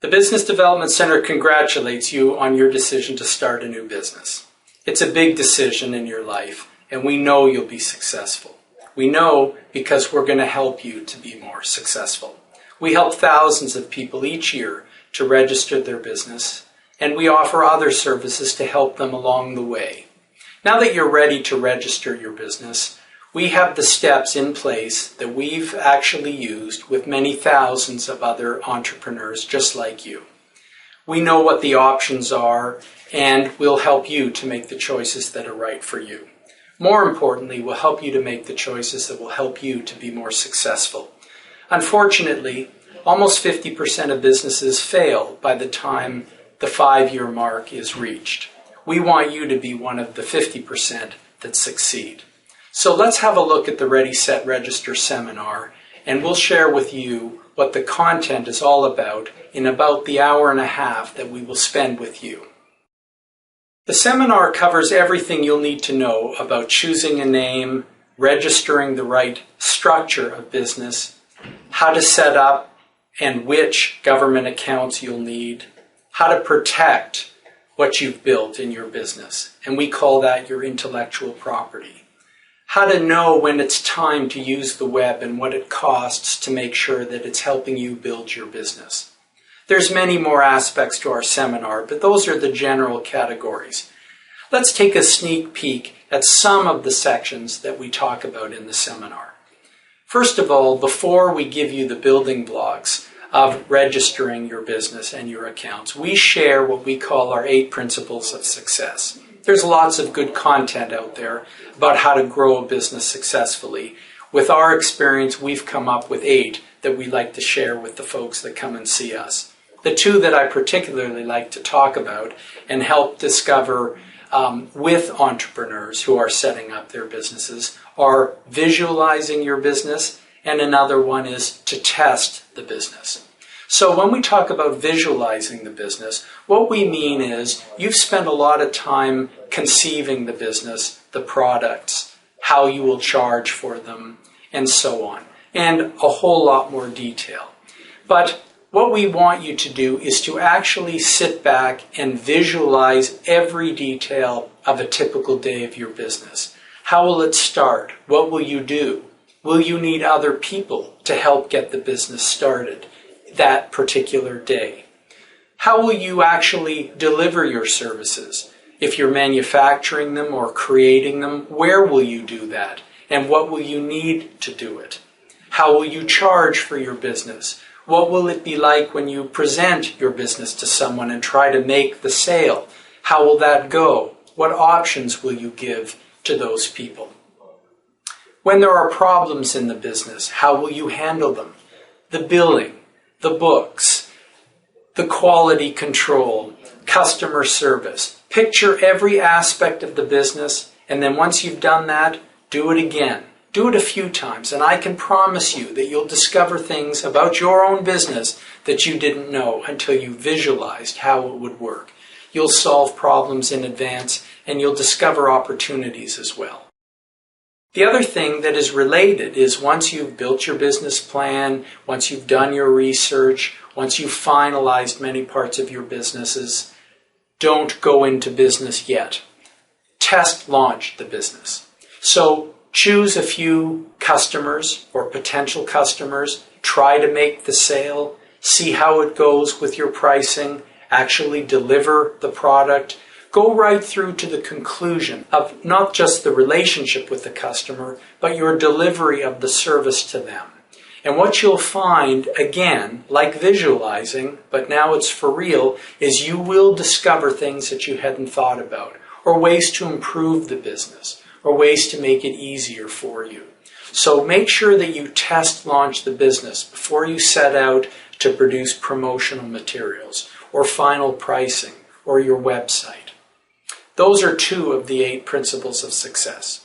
The Business Development Center congratulates you on your decision to start a new business. It's a big decision in your life, and we know you'll be successful. We know because we're going to help you to be more successful. We help thousands of people each year to register their business, and we offer other services to help them along the way. Now that you're ready to register your business, we have the steps in place that we've actually used with many thousands of other entrepreneurs just like you. We know what the options are, and we'll help you to make the choices that are right for you. More importantly, we'll help you to make the choices that will help you to be more successful. Unfortunately, almost 50% of businesses fail by the time the 5-year mark is reached. We want you to be one of the 50% that succeed. So let's have a look at the Ready, Set, Register seminar, and we'll share with you what the content is all about in about the hour and a half that we will spend with you. The seminar covers everything you'll need to know about choosing a name, registering the right structure of business, how to set up and which government accounts you'll need, how to protect what you've built in your business, and we call that your intellectual property. How to know when it's time to use the web and what it costs to make sure that it's helping you build your business. There's many more aspects to our seminar, but those are the general categories. Let's take a sneak peek at some of the sections that we talk about in the seminar. First of all, before we give you the building blocks of registering your business and your accounts, we share what we call our 8 principles of success. There's lots of good content out there about how to grow a business successfully. With our experience, we've come up with 8 that we like to share with the folks that come and see us. The 2 that I particularly like to talk about and help discover with entrepreneurs who are setting up their businesses are visualizing your business, and another one is to test the business. So when we talk about visualizing the business, what we mean is you've spent a lot of time conceiving the business, the products, how you will charge for them, and so on, and a whole lot more detail. But what we want you to do is to actually sit back and visualize every detail of a typical day of your business. How will it start? What will you do? Will you need other people to help get the business started that particular day? How will you actually deliver your services? If you're manufacturing them or creating them, where will you do that? And what will you need to do it? How will you charge for your business? What will it be like when you present your business to someone and try to make the sale? How will that go? What options will you give to those people? When there are problems in the business, how will you handle them? The billing, the books, the quality control, customer service. Picture every aspect of the business, and then once you've done that, do it again. Do it a few times, and I can promise you that you'll discover things about your own business that you didn't know until you visualized how it would work. You'll solve problems in advance, and you'll discover opportunities as well. The other thing that is related is once you've built your business plan, once you've done your research, once you've finalized many parts of your businesses, don't go into business yet. Test launch the business. So choose a few customers or potential customers, try to make the sale, see how it goes with your pricing, actually deliver the product. Go right through to the conclusion of not just the relationship with the customer, but your delivery of the service to them. And what you'll find, again, like visualizing, but now it's for real, is you will discover things that you hadn't thought about, or ways to improve the business, or ways to make it easier for you. So make sure that you test launch the business before you set out to produce promotional materials, or final pricing, or your website. Those are 2 of the 8 principles of success.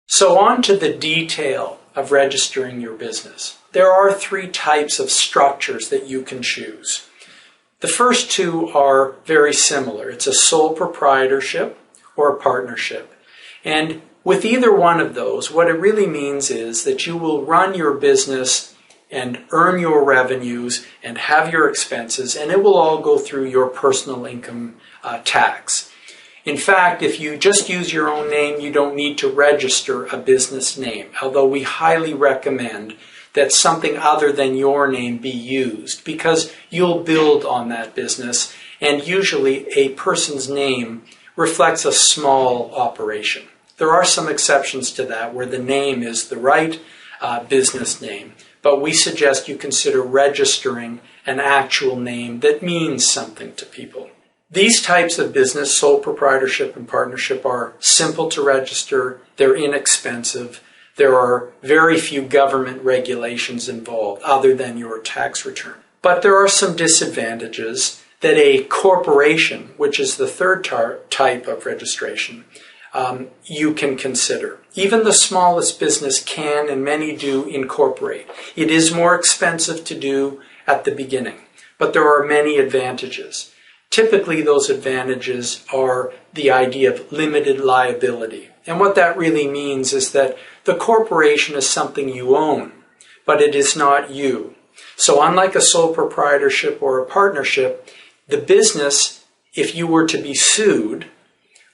So on to the detail of registering your business. There are 3 types of structures that you can choose. The first 2 are very similar. It's a sole proprietorship or a partnership. And with either one of those, what it really means is that you will run your business and earn your revenues and have your expenses, and it will all go through your personal income tax. In fact, if you just use your own name, you don't need to register a business name, although we highly recommend that something other than your name be used, because you'll build on that business, and usually a person's name reflects a small operation. There are some exceptions to that where the name is the right business name, but we suggest you consider registering an actual name that means something to people. These types of business, sole proprietorship and partnership, are simple to register, they're inexpensive, there are very few government regulations involved other than your tax return. But there are some disadvantages that a corporation, which is the third type of registration, you can consider. Even the smallest business can, and many do, incorporate. It is more expensive to do at the beginning, but there are many advantages. Typically, those advantages are the idea of limited liability. And what that really means is that the corporation is something you own, but it is not you. So unlike a sole proprietorship or a partnership, the business, if you were to be sued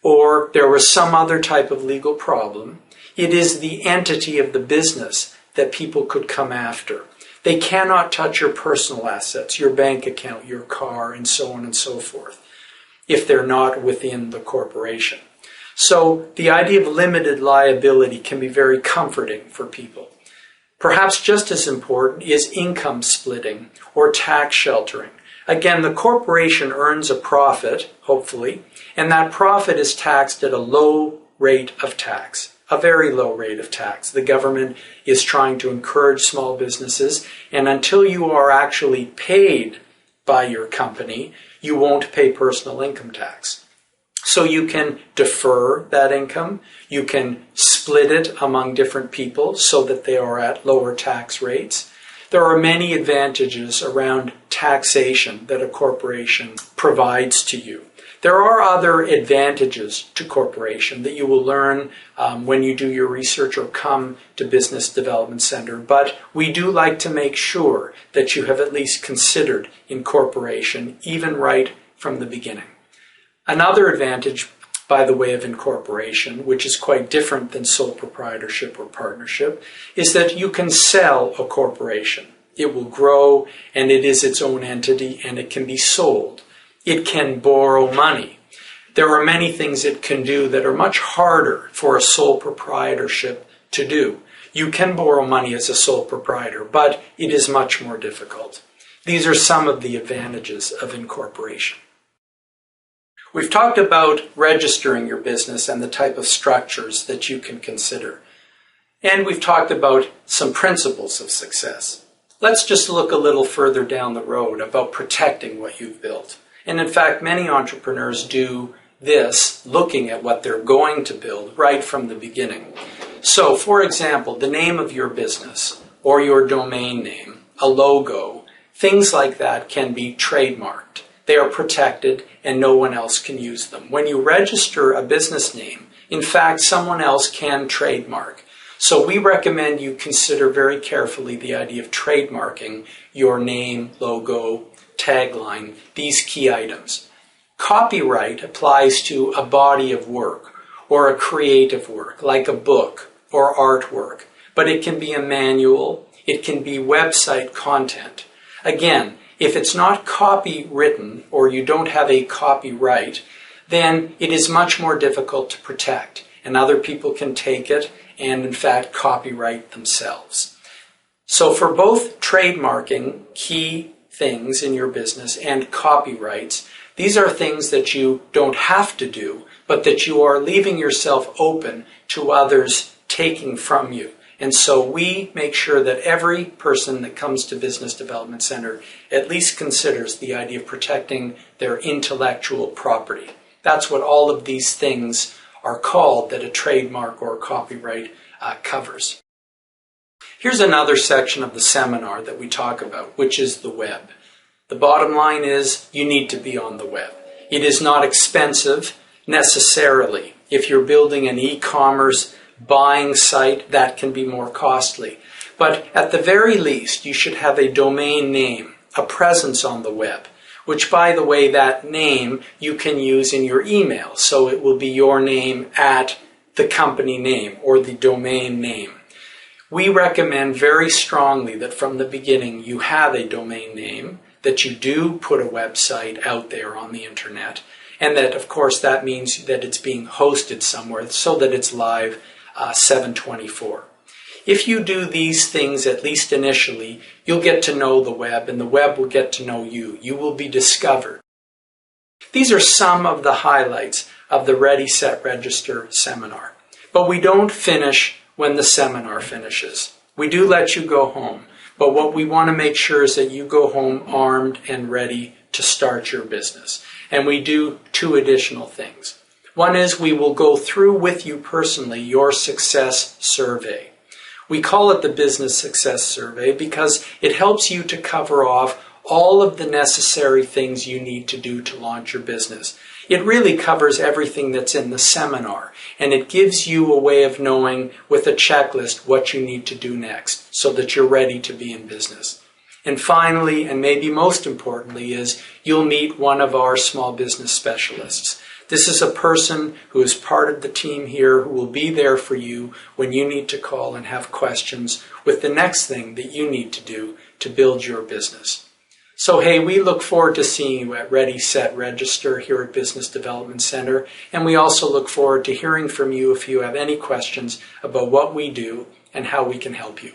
or there was some other type of legal problem, it is the entity of the business that people could come after. They cannot touch your personal assets, your bank account, your car, and so on and so forth, if they're not within the corporation. So the idea of limited liability can be very comforting for people. Perhaps just as important is income splitting or tax sheltering. Again, the corporation earns a profit, hopefully, and that profit is taxed at a low rate of tax. A very low rate of tax. The government is trying to encourage small businesses, and until you are actually paid by your company, you won't pay personal income tax. So you can defer that income, you can split it among different people so that they are at lower tax rates. There are many advantages around taxation that a corporation provides to you. There are other advantages to corporation that you will learn when you do your research or come to Business Development Center, but we do like to make sure that you have at least considered incorporation, even right from the beginning. Another advantage, by the way of incorporation, which is quite different than sole proprietorship or partnership, is that you can sell a corporation. It will grow, and it is its own entity, and it can be sold. It can borrow money. There are many things it can do that are much harder for a sole proprietorship to do. You can borrow money as a sole proprietor, but it is much more difficult. These are some of the advantages of incorporation. We've talked about registering your business and the type of structures that you can consider. And we've talked about some principles of success. Let's just look a little further down the road about protecting what you've built. And in fact, many entrepreneurs do this, looking at what they're going to build right from the beginning. So, for example, the name of your business or your domain name, a logo, things like that can be trademarked. They are protected and no one else can use them. When you register a business name, in fact, someone else can trademark. So we recommend you consider very carefully the idea of trademarking your name, logo, tagline, these key items. Copyright applies to a body of work or a creative work, like a book or artwork, but it can be a manual, it can be website content. Again, if it's not copywritten or you don't have a copyright, then it is much more difficult to protect, and other people can take it and in fact copyright themselves. So for both trademarking key things in your business and copyrights, these are things that you don't have to do, but that you are leaving yourself open to others taking from you. And so we make sure that every person that comes to Business Development Center at least considers the idea of protecting their intellectual property. That's what all of these things are called that a trademark or a copyright covers. Here's another section of the seminar that we talk about, which is the web. The bottom line is you need to be on the web. It is not expensive necessarily. If you're building an e-commerce buying site, that can be more costly. But at the very least, you should have a domain name, a presence on the web, which, by the way, that name you can use in your email. So it will be your name at the company name or the domain name. We recommend very strongly that from the beginning you have a domain name, that you do put a website out there on the internet, and that, of course, that means that it's being hosted somewhere so that it's live 7/24. If you do these things, at least initially, you'll get to know the web, and the web will get to know you. You will be discovered. These are some of the highlights of the Ready, Set, Register seminar. But we don't finish when the seminar finishes. We do let you go home, but what we want to make sure is that you go home armed and ready to start your business. And we do two additional things. One is we will go through with you personally your success survey. We call it the Business Success Survey because it helps you to cover off all of the necessary things you need to do to launch your business. It really covers everything that's in the seminar, and it gives you a way of knowing with a checklist what you need to do next so that you're ready to be in business. And finally, and maybe most importantly, is you'll meet one of our small business specialists. This is a person who is part of the team here who will be there for you when you need to call and have questions with the next thing that you need to do to build your business. So hey, we look forward to seeing you at Ready, Set, Register here at Business Development Center, and we also look forward to hearing from you if you have any questions about what we do and how we can help you.